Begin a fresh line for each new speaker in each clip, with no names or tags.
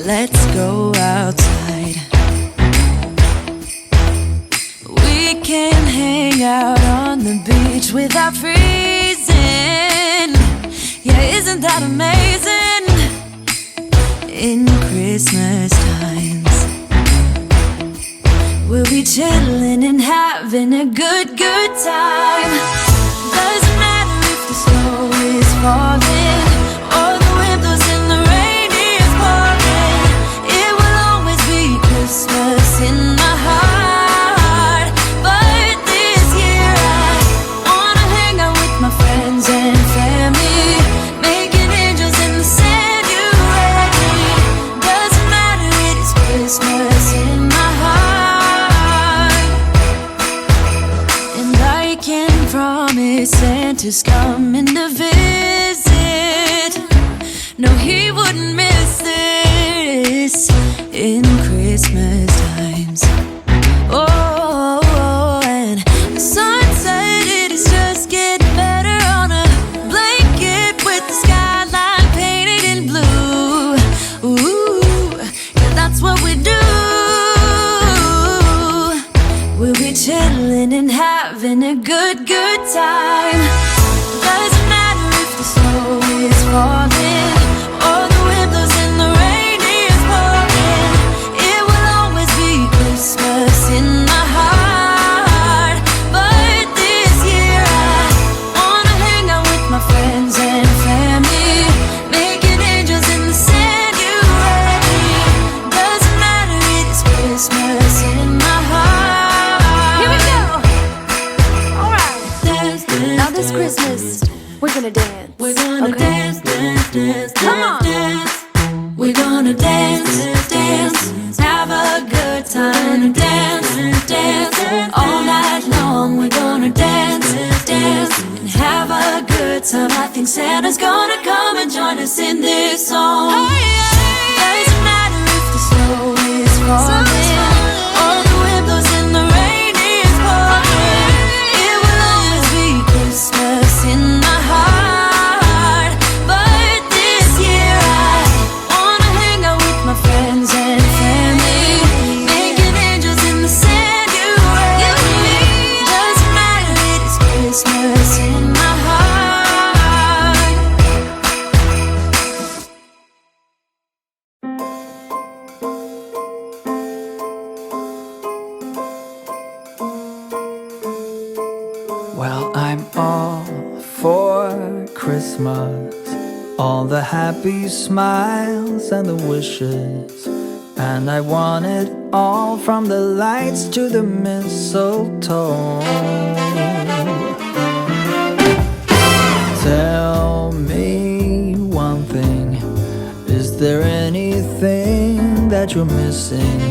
let's go outside. We can hang out on the beach without freezing. Yeah, isn't that amazing? In Christmas times, we'll be chilling and having a good time. Doesn't matter if the snow is falling or the wind blows and the rain is pouring. It will always be Christmas in my heart. But this year I wanna hang out with my friends and family, making angels in the sand. You ready? Doesn't matter, it is Christmas in my heart. And I can promise Santa's coming to visit. No, he wouldn't miss this in Christmas times. Oh, and the sun said it is just getting better on a blanket with the skyline painted in blue. Ooh, yeah, that's what we do. We'll be chilling and having a good time. Doesn't matter if the snow is falling or the wind blows and the rain is pouring. It will always be Christmas in my heart. But this year I wanna hang out with my friends and family, making angels in the sand. You ready? Doesn't matter, it is Christmas in my heart. Here we go. All right. Dance, dance, now this Christmas, we're gonna dance. We're gonna dance, dance, dance, come on. Dance. We're gonna dance, dance, have a good time. Dance, dance, all night long. We're gonna dance, dance, and have a good time. I think Santa's gonna come and join us in this song. Doesn't matter if the snow is falling or the wind blows and the rain is pouring. It will always be Christmas in my heart. But this year I wanna hang out with my friends and family, making angels in the sand. You ready? Doesn't matter, it is Christmas in my heart.
Well, I'm all for Christmas, all the happy smiles and the wishes, and I want it all, from the lights to the mistletoe. Tell me one thing, is there anything that you're missing?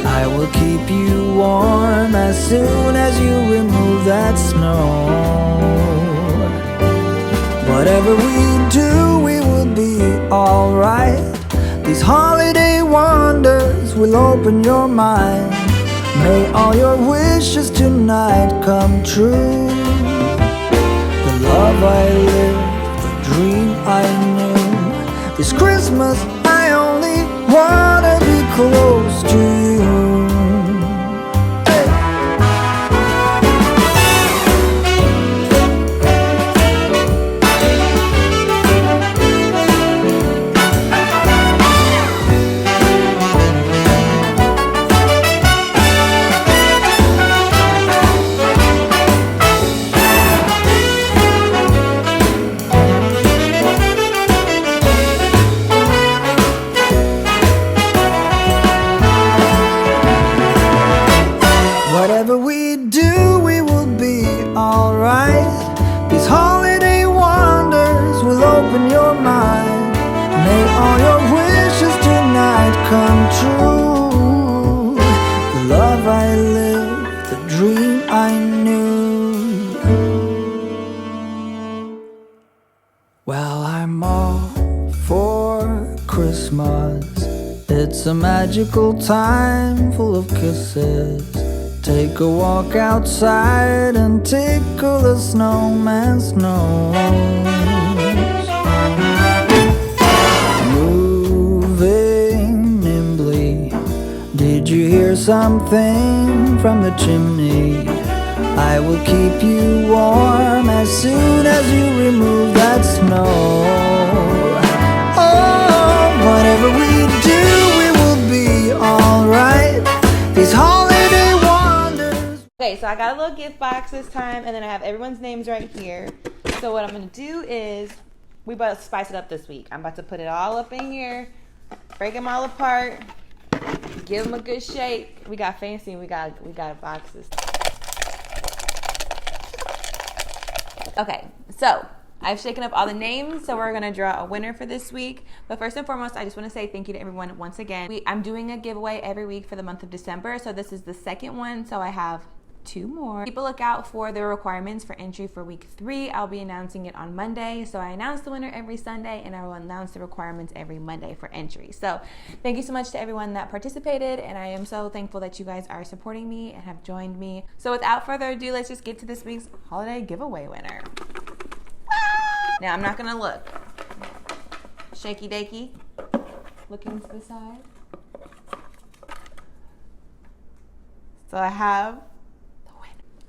I will keep you warm as soon as you remove that snow. Whatever we do, we will be alright. These holiday wonders will open your mind. May all your wishes tonight come true. The love I lived, the dream I knew. This Christmas I only wanna be close to you. Hey. Whatever we do, we will be alright. These holiday wonders will open your mind. May all your wishes tonight come true. The love I lived, the dream I knew. Well, I'm all for Christmas. It's a magical time full of kisses. Take a walk outside and tickle the snowman's nose. Moving something from the chimney. I will keep you warm as soon as you remove that snow. Oh, whatever we do, we will be alright. These holiday wonders.
Okay, so I got a little gift box this time, and then I have everyone's names right here. So what I'm going to do is, we about to spice it up this week. I'm about to put it all up in here, break them all apart, give them a good shake. We got fancy, we got boxes. Okay, so I've shaken up all the names, so we're gonna draw a winner for this week. But first and foremost, I just want to say thank you to everyone once again. I'm doing a giveaway every week for the month of December, so this is the second one, so I have 2 more. Keep a lookout for the requirements for entry for week 3. I'll be announcing it on Monday. So I announce the winner every Sunday, and I will announce the requirements every Monday for entry. So thank you so much to everyone that participated, and I am so thankful that you guys are supporting me and have joined me. So without further ado, let's just get to this week's holiday giveaway winner. Now I'm not gonna look. Shaky dakey. Looking to the side. So I have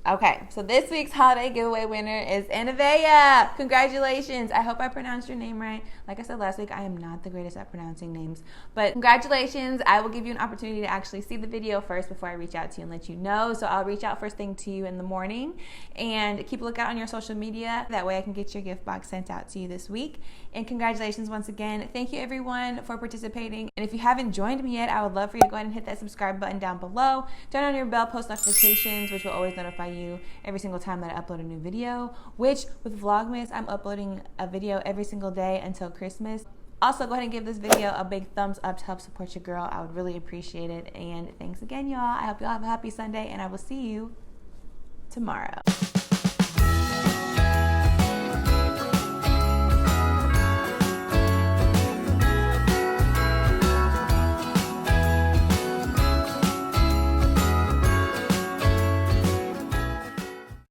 okay, so this week's holiday giveaway winner is Anavea. Congratulations. I hope I pronounced your name right. Like I said last week, I am not the greatest at pronouncing names, but congratulations. I will give you an opportunity to actually see the video first before I reach out to you and let you know. So I'll reach out first thing to you in the morning, and keep a lookout on your social media. That way I can get your gift box sent out to you this week. And congratulations once again. Thank you everyone for participating. And if you haven't joined me yet, I would love for you to go ahead and hit that subscribe button down below. Turn on your bell, post notifications, which will always notify you every single time that I upload a new video, which with Vlogmas, I'm uploading a video every single day until Christmas. Also, go ahead and give this video a big thumbs up to help support your girl. I would really appreciate it. And thanks again, y'all. I hope y'all have a happy Sunday, and I will see you tomorrow.